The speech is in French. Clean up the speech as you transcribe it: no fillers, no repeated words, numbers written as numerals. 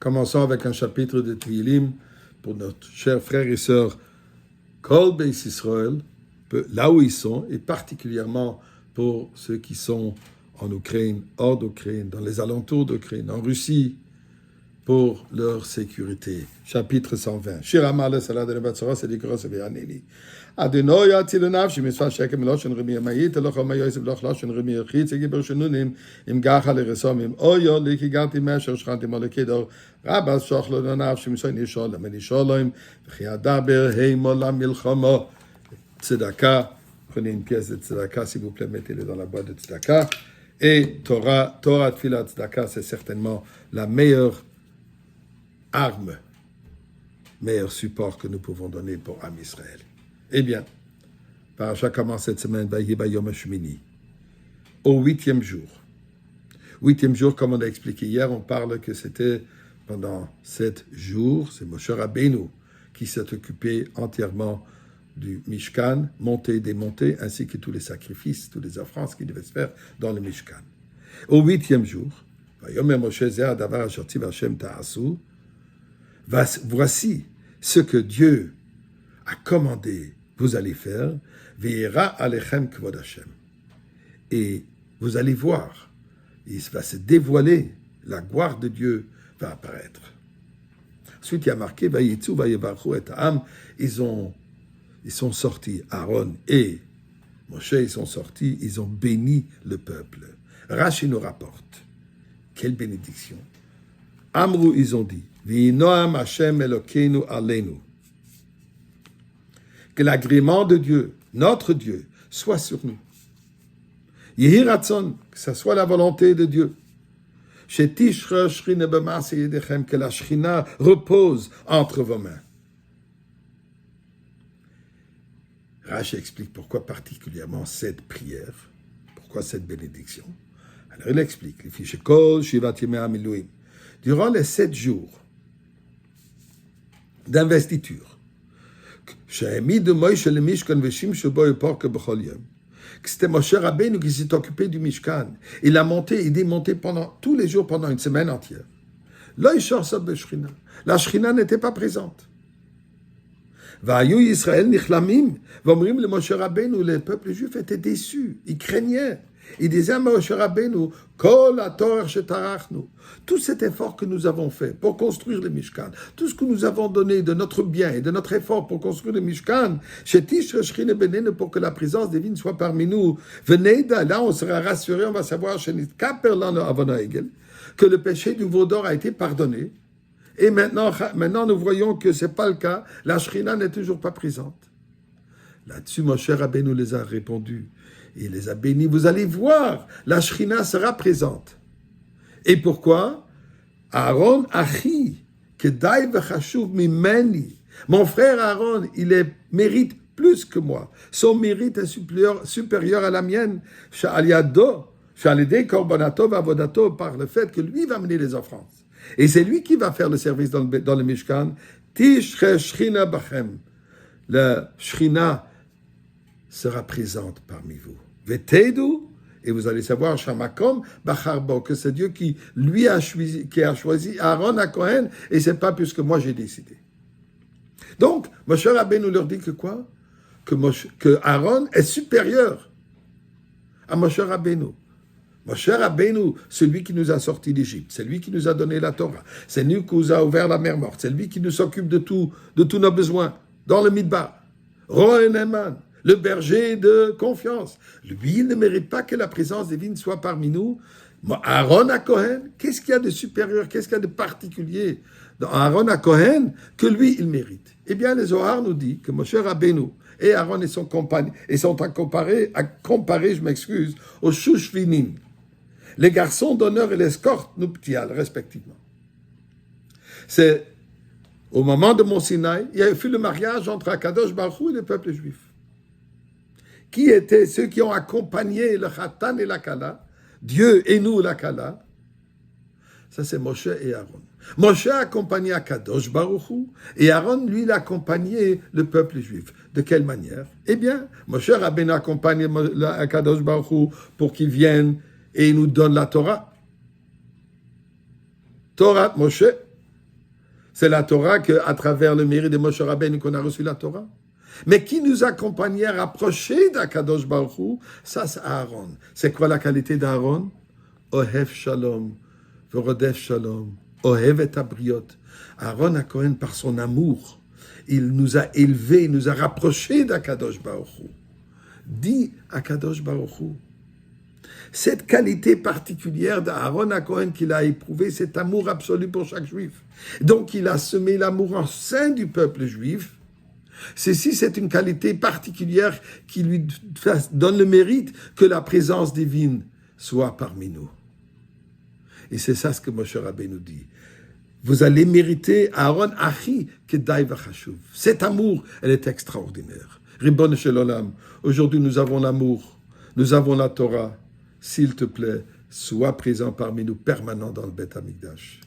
Commençons avec un chapitre de Tehillim pour notre chers frères et sœurs Kol Beis Israël, là où ils sont, et particulièrement pour ceux qui sont en Ukraine, hors d'Ukraine, dans les alentours d'Ukraine, en Russie, pour leur sécurité. Chapitre 120. Shir Amar le Salat de Nebatzora, c'est l'Ikros et Béaneli. Adonai Atzilonav, Shimisfa Shekem, Loshen Remi Amayit, Elochom Ayoysev, Loshen Remi Yachit, Segibur Shenunim, Im Gacha Leresomim, Oyo, Likiganti Mesher, Shranti Molekedor, Rabas Shochlo Donav, Shimisoin Yishol, Amen Yisholom, Vchiadaber, Heimolam Milchomo, Tzedaka. Prenez une pièce de Tzedaka, s'il vous plaît, mettez-le dans la boîte de Tzedaka. Et Torah Tfilat Tzedaka, c'est certainement la meilleure arme, meilleur support que nous pouvons donner pour Am Israël. Eh bien, Parasha commence cette semaine, Vayi Bayom HaShmini, au 8e jour. 8e jour, comme on a expliqué hier, on parle que c'était pendant 7 jours, c'est Moshe Rabbeinu qui s'est occupé entièrement du Mishkan, monter, démonter, ainsi que tous les sacrifices, toutes les offrandes qui devaient se faire dans le Mishkan. Au 8e jour, Vayomer Moshe Zeh Hadavar Asher Tziva Hashem Ta'asu, voici ce que Dieu a commandé, vous allez faire, Ve'era alechem kvod Hashem. Et vous allez voir, il va se dévoiler, la gloire de Dieu va apparaître. Ensuite, il y a marqué, Vayitzu vayevarchu et ha'am, ils sont sortis, Aaron et Moshe, ils sont sortis, ils ont béni le peuple. Rashi nous rapporte, quelle bénédiction. Amrou, ils ont dit, V'inoam Hashem Elokeinu aleinu. Que l'agrément de Dieu, notre Dieu, soit sur nous. Yehi Ratzon, que ce soit la volonté de Dieu. Shetishra Shrina b'maaseh yedechem, que la Shrina repose entre vos mains. Rashi explique pourquoi particulièrement cette prière, pourquoi cette bénédiction. Alors il explique, les fiches Kol Shivat Yemei HaMiluim. Durant les 7 jours d'investiture, que c'était Moshe Rabbeinu qui s'est occupé du Mishkan. Il a monté et démonté tous les jours pendant une semaine entière. La Shrina n'était pas présente. Israël nichlamim, v'omrim le Moshe Rabbeinu, les peuples juifs étaient déçus, ils craignaient. Il disait à Moshe Rabbeinu, Kol haTorah shetarachnu, tout cet effort que nous avons fait pour construire le Mishkan, tout ce que nous avons donné de notre bien et de notre effort pour construire le Mishkan, Shetish Shechine Benenu, pour que la présence divine soit parmi nous, venez là on sera rassuré, on va savoir que le péché du veau d'or a été pardonné. Et maintenant nous voyons que ce n'est pas le cas, la Shrina n'est toujours pas présente. Là-dessus, Moshe Rabbeinu les a répondu. Il les a bénis. Vous allez voir, la Shrina sera présente. Et pourquoi? Aaron Achi, Kedai v'chashuv mimeni. Mon frère Aaron, mérite plus que moi. Son mérite est supérieur à la mienne. Sha'aliado, sha'alidei korbonato v'avodato, par le fait que lui va mener les offrandes. Et c'est lui qui va faire le service dans le Mishkan. Tishre Shrina bachem. La Shrina sera présente parmi vous. Vetedu, et vous allez savoir, Shamakom Bacharbo, que c'est Dieu qui a choisi Aaron à Cohen, et c'est pas puisque moi j'ai décidé. Donc, Moshe Rabbeinu leur dit que quoi? Que Aaron est supérieur à Moshe Rabbeinu. Moshe Rabbeinu, celui qui nous a sortis d'Égypte, c'est lui qui nous a donné la Torah, c'est lui qui nous a ouvert la mer morte, c'est lui qui nous s'occupe de tous nos besoins, dans le Midbar. Roen Eman, le berger de confiance. Lui, il ne mérite pas que la présence divine soit parmi nous. Aaron à Cohen, qu'est-ce qu'il y a de supérieur, qu'est-ce qu'il y a de particulier dans Aaron à Cohen que lui, il mérite? Eh bien, les Zohar nous dit que Moshe Rabbeinu et Aaron et son compagnon sont à comparer, aux Shushvinim, les garçons d'honneur et l'escorte nuptiale, respectivement. C'est au moment de Mont Sinaï, il y a eu le mariage entre Akadosh Baruch Hu et le peuple juif. Qui étaient ceux qui ont accompagné le Khatan et la Kala, Dieu et nous la Kala? Ça, c'est Moshe et Aaron. Moshe a accompagné Akadosh Baruch Hu, et Aaron, lui, il a accompagné le peuple juif. De quelle manière? Eh bien, Moshe Rabbeinu a accompagné Akadosh Baruch Hu pour qu'il vienne et il nous donne la Torah. Torah Moshe, C'est la Torah qu'à travers le mérite de Moshe Rabbeinu qu'on a reçu la Torah. Mais qui nous accompagnait à rapprocher d'Akadosh Baruch Hu, ça c'est Aaron. C'est quoi la qualité d'Aaron? Ohev Shalom, Vorodef Shalom, Ohev et Abriot. Aaron a Cohen par son amour. Il nous a élevés, il nous a rapprochés d'Akadosh Baruch Hu. Dit Akadosh Baruch Hu. Cette qualité particulière d'Aaron à Cohen qu'il a éprouvé, cet amour absolu pour chaque juif. Donc il a semé l'amour en sein du peuple juif. Ceci, c'est une qualité particulière qui lui donne le mérite que la présence divine soit parmi nous. Et c'est ça ce que Moshe Rabbeinu nous dit. Vous allez mériter Aaron Achi Kedai Vachashuv. Cet amour, elle est extraordinaire. Ribbon Shel Olam, aujourd'hui nous avons l'amour, nous avons la Torah. S'il te plaît, sois présent parmi nous, permanent dans le Beth Amikdash.